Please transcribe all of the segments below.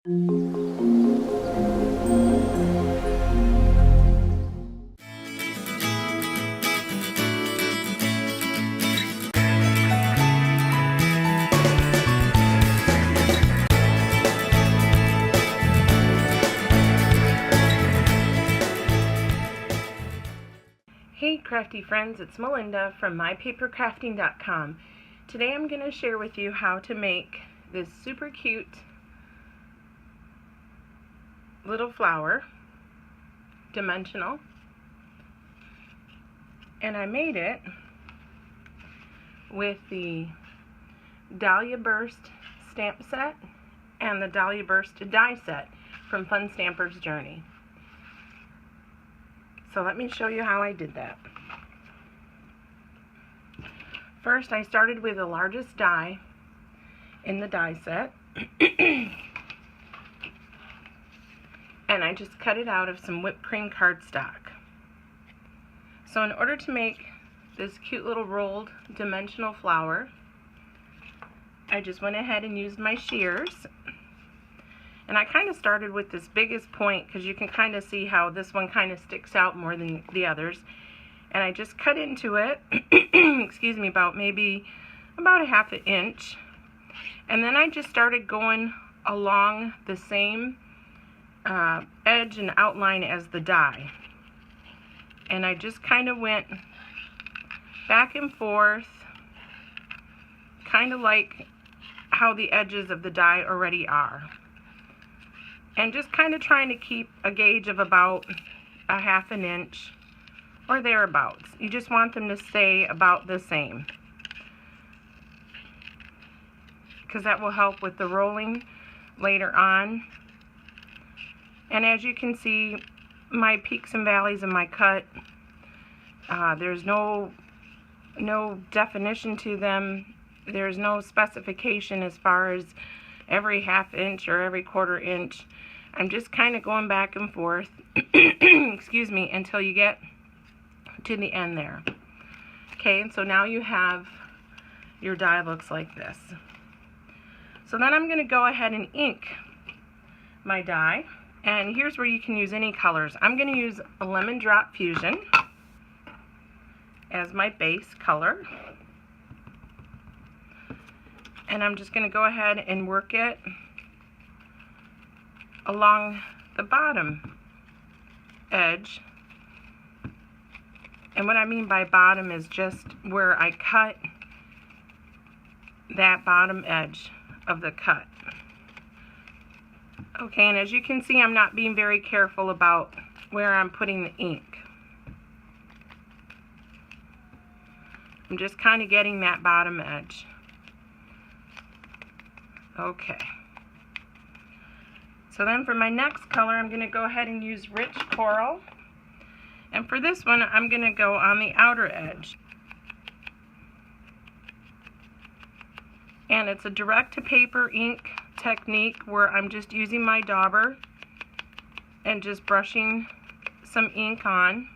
Hey crafty friends, it's Melinda from mypapercrafting.com. Today I'm going to share with you how to make this super cute little flower, dimensional, and I made it with the Dahlia Burst stamp set and the Dahlia Burst die set from Fun Stamper's Journey. So let me show you how I did that. First, I started with the largest die in the die set, and I just cut it out of some whipped cream cardstock. So in order to make this cute little rolled dimensional flower, I just went ahead and used my shears. And I kind of started with this biggest point because you can kind of see how this one kind of sticks out more than the others. And I just cut into it, excuse me, about a half an inch. And then I just started going along the same edge and outline as the die. And I just kind of went back and forth, kind of like how the edges of the die already are. And just kind of trying to keep a gauge of about a half an inch or thereabouts. You just want them to stay about the same, because that will help with the rolling later on. And as you can see, my peaks and valleys in my cut, there's no definition to them. There's no specification as far as every half inch or every quarter inch. I'm just kind of going back and forth, excuse me, until you get to the end there. Okay, and so now you have your die looks like this. So then I'm going to go ahead and ink my die, and here's where you can use any colors. I'm going to use a Lemon Drop Fusion as my base color, and I'm just going to go ahead and work it along the bottom edge. And what I mean by bottom is just where I cut that bottom edge of the cut. Okay, and as you can see, I'm not being very careful about where I'm putting the ink. I'm just kind of getting that bottom edge. Okay. So then for my next color, I'm going to go ahead and use Rich Coral. And for this one, I'm going to go on the outer edge. And it's a direct-to-paper ink technique where I'm just using my dauber and just brushing some ink on.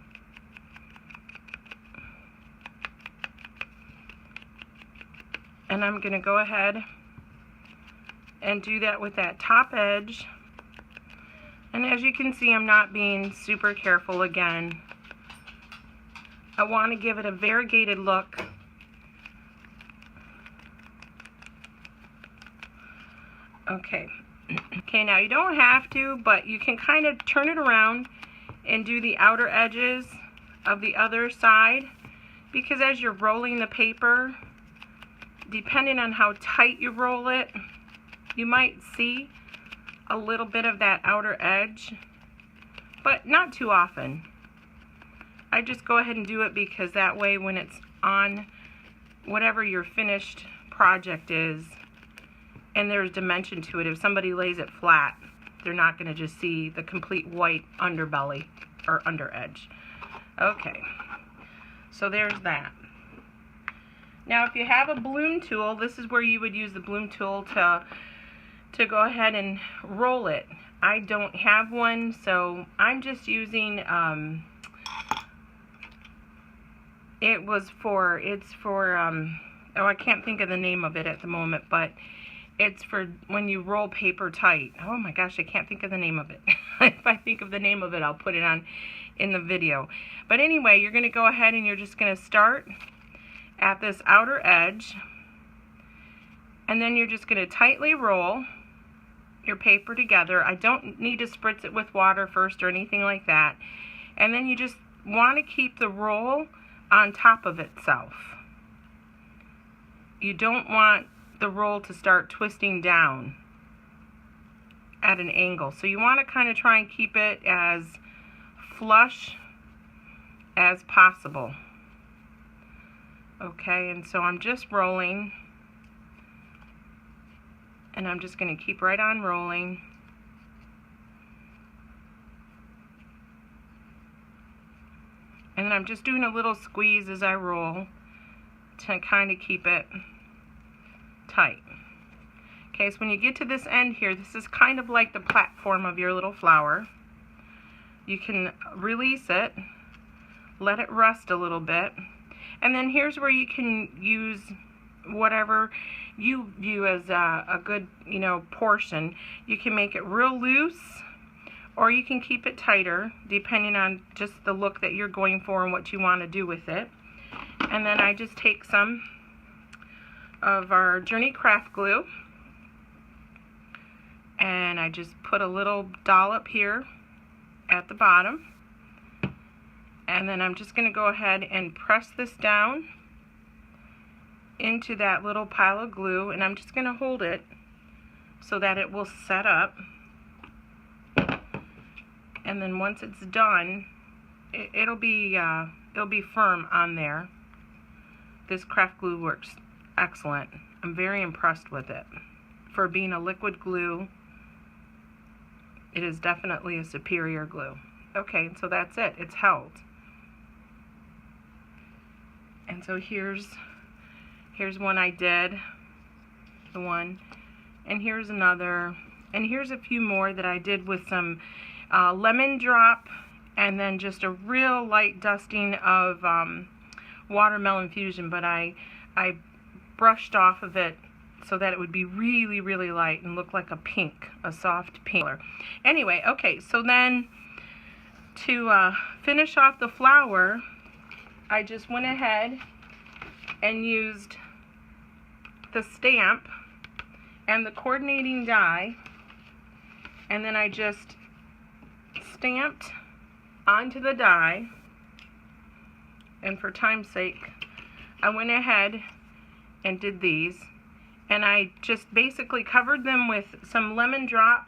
And I'm going to go ahead and do that with that top edge. And as you can see, I'm not being super careful again. I want to give it a variegated look. Okay. Okay, now you don't have to, but you can kind of turn it around and do the outer edges of the other side, because as you're rolling the paper, depending on how tight you roll it, you might see a little bit of that outer edge, but not too often. I just go ahead and do it because that way when it's on whatever your finished project is and there's dimension to it, if somebody lays it flat, they're not going to just see the complete white underbelly or under edge. Okay, so there's that. Now if you have a bloom tool, this is where you would use the bloom tool to go ahead and roll it. I don't have one, so I'm just using it's for oh, I can't think of the name of it at the moment, but It's for when you roll paper tight. Oh my gosh, I can't think of the name of it. If I think of the name of it, I'll put it on in the video. But anyway, you're going to go ahead and you're just going to start at this outer edge. And then you're just going to tightly roll your paper together. I don't need to spritz it with water first or anything like that. And then you just want to keep the roll on top of itself. You don't want the roll to start twisting down at an angle. So you want to kind of try and keep it as flush as possible. Okay, and so I'm just rolling. And I'm just going to keep right on rolling. And then I'm just doing a little squeeze as I roll to kind of keep it tight. Okay, so when you get to this end here, this is kind of like the platform of your little flower. You can release it, let it rest a little bit, and then here's where you can use whatever you view as a good, portion. You can make it real loose, or you can keep it tighter, depending on just the look that you're going for and what you want to do with it. And then I just take some of our Journey craft glue, and I just put a little dollop here at the bottom. And then I'm just going to go ahead and press this down into that little pile of glue, and I'm just going to hold it so that it will set up. And then once it's done, it'll be firm on there. This craft glue works excellent. I'm very impressed with it. For being a liquid glue, it is definitely a superior glue. Okay, so that's it. It's held. And so here's one I did, the one, and here's another, and here's a few more that I did with some lemon drop, and then just a real light dusting of watermelon fusion, but I brushed off of it so that it would be really, really light and look like a pink, a soft pink color. Anyway, okay, so then to finish off the flower, I just went ahead and used the stamp and the coordinating die, and then I just stamped onto the die, and for time's sake I went ahead and did these, and I just basically covered them with some lemon drop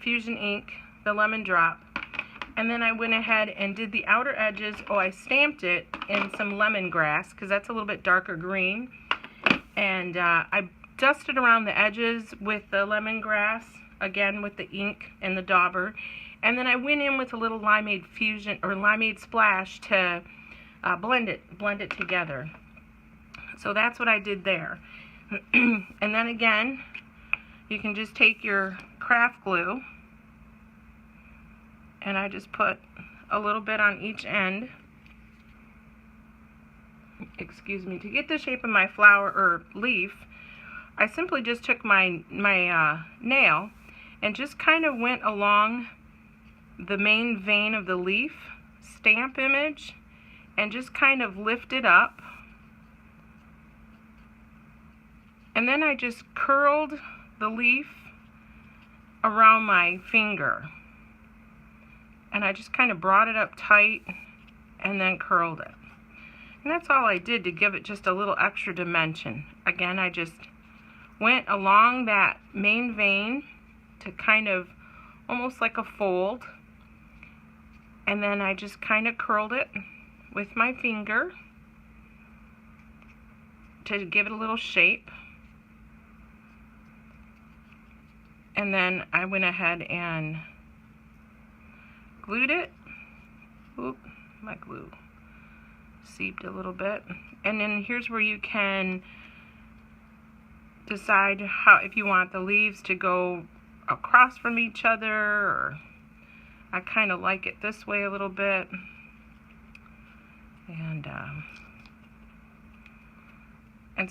fusion ink, the lemon drop, and then I went ahead and did the outer edges. I stamped it in some lemongrass because that's a little bit darker green, and I dusted around the edges with the lemongrass, again with the ink and the dauber, and then I went in with a little limeade fusion or limeade splash to blend it together. So that's what I did there. And then again, you can just take your craft glue, and I just put a little bit on each end. Excuse me. To get the shape of my flower or leaf, I simply just took my nail and just kind of went along the main vein of the leaf stamp image and just kind of lifted up. And then I just curled the leaf around my finger. And I just kind of brought it up tight and then curled it. And that's all I did to give it just a little extra dimension. Again, I just went along that main vein to kind of almost like a fold. And then I just kind of curled it with my finger to give it a little shape. And then I went ahead and glued it. Oop, my glue seeped a little bit. And then here's where you can decide how, if you want the leaves to go across from each other, or I kind of like it this way a little bit. And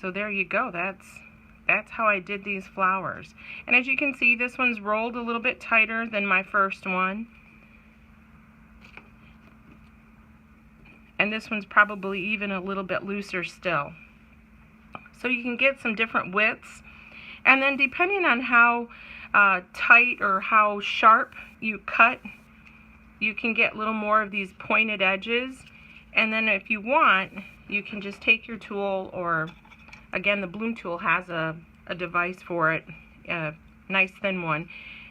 so there you go. that's how I did these flowers. And as you can see, this one's rolled a little bit tighter than my first one. And this one's probably even a little bit looser still. So you can get some different widths. And then depending on how tight or how sharp you cut, you can get a little more of these pointed edges. And then if you want, you can just take your tool, or again, the bloom tool has a device for it, a nice thin one.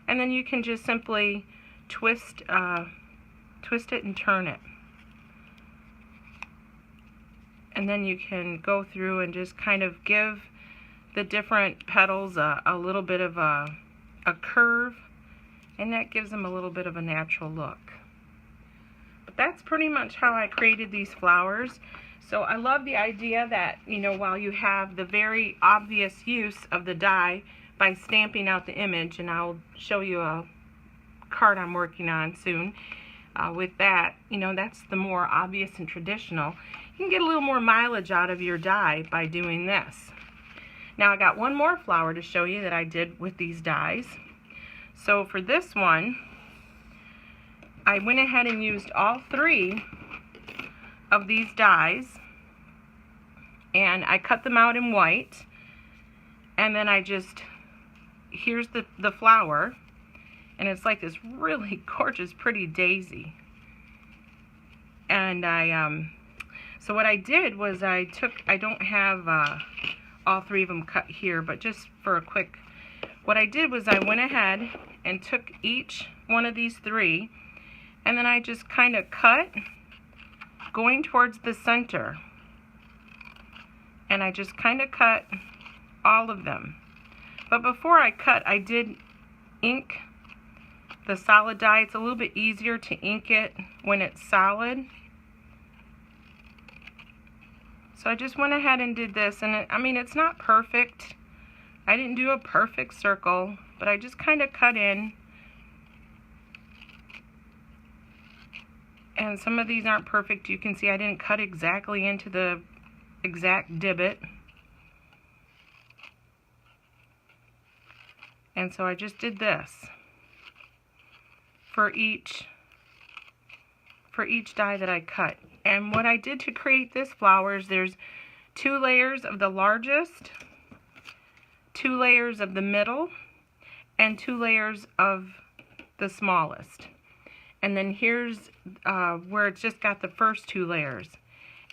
And then you can just simply twist it and turn it. And then you can go through and just kind of give the different petals a little bit of a curve, and that gives them a little bit of a natural look. But that's pretty much how I created these flowers. So I love the idea that, you know, while you have the very obvious use of the die by stamping out the image, and I'll show you a card I'm working on soon with that, you know, that's the more obvious and traditional. You can get a little more mileage out of your die by doing this. Now I got one more flower to show you that I did with these dies. So for this one, I went ahead and used all 3 of these dies, and I cut them out in white, and then I just, here's the flower, and it's like this really gorgeous pretty daisy. And so what I did was I don't have all 3 of them cut here, but just for a quick, what I did was I went ahead and took each one of these 3, and then I just kind of cut going towards the center. And I just kind of cut all of them. But before I cut, I did ink the solid die. It's a little bit easier to ink it when it's solid. So I just went ahead and did this, and I mean, it's not perfect. I didn't do a perfect circle, but I just kind of cut in. And some of these aren't perfect. You can see I didn't cut exactly into the exact divot. And so I just did this for each die that I cut. And what I did to create this flower is there's 2 layers of the largest, 2 layers of the middle, and 2 layers of the smallest. And then here's where it's just got the first 2 layers.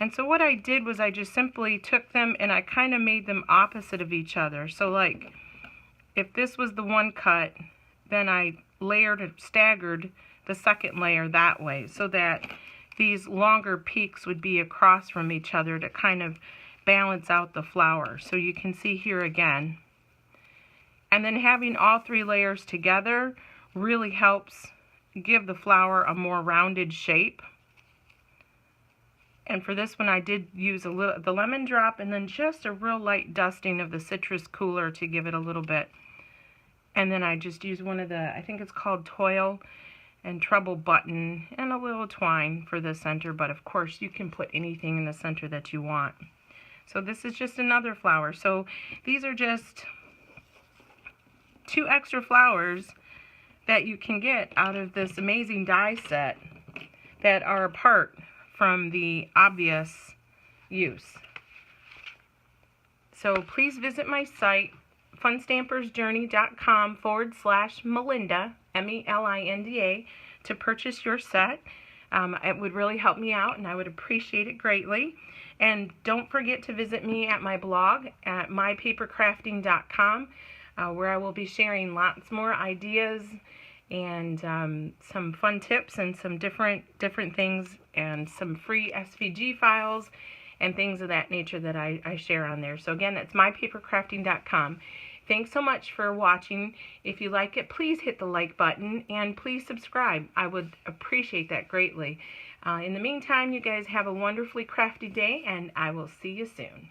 And so what I did was I just simply took them and I kind of made them opposite of each other. So like if this was the one cut, then I layered and staggered the second layer that way, so that these longer peaks would be across from each other to kind of balance out the flower. So you can see here again. And then having all 3 layers together really helps give the flower a more rounded shape. And for this one I did use the lemon drop and then just a real light dusting of the citrus cooler to give it a little bit. And then I just used one of the, I think it's called Toil and Treble Button, and a little twine for the center, but of course you can put anything in the center that you want. So this is just another flower. So these are just 2 extra flowers that you can get out of this amazing die set that are apart from the obvious use. So please visit my site, funstampersjourney.com/Melinda, MELINDA, to purchase your set. It would really help me out, and I would appreciate it greatly. And don't forget to visit me at my blog at mypapercrafting.com, where I will be sharing lots more ideas and some fun tips and some different things and some free SVG files and things of that nature that I share on there. So again, that's mypapercrafting.com. Thanks so much for watching. If you like it, please hit the like button and please subscribe. I would appreciate that greatly. In the meantime, you guys have a wonderfully crafty day, and I will see you soon.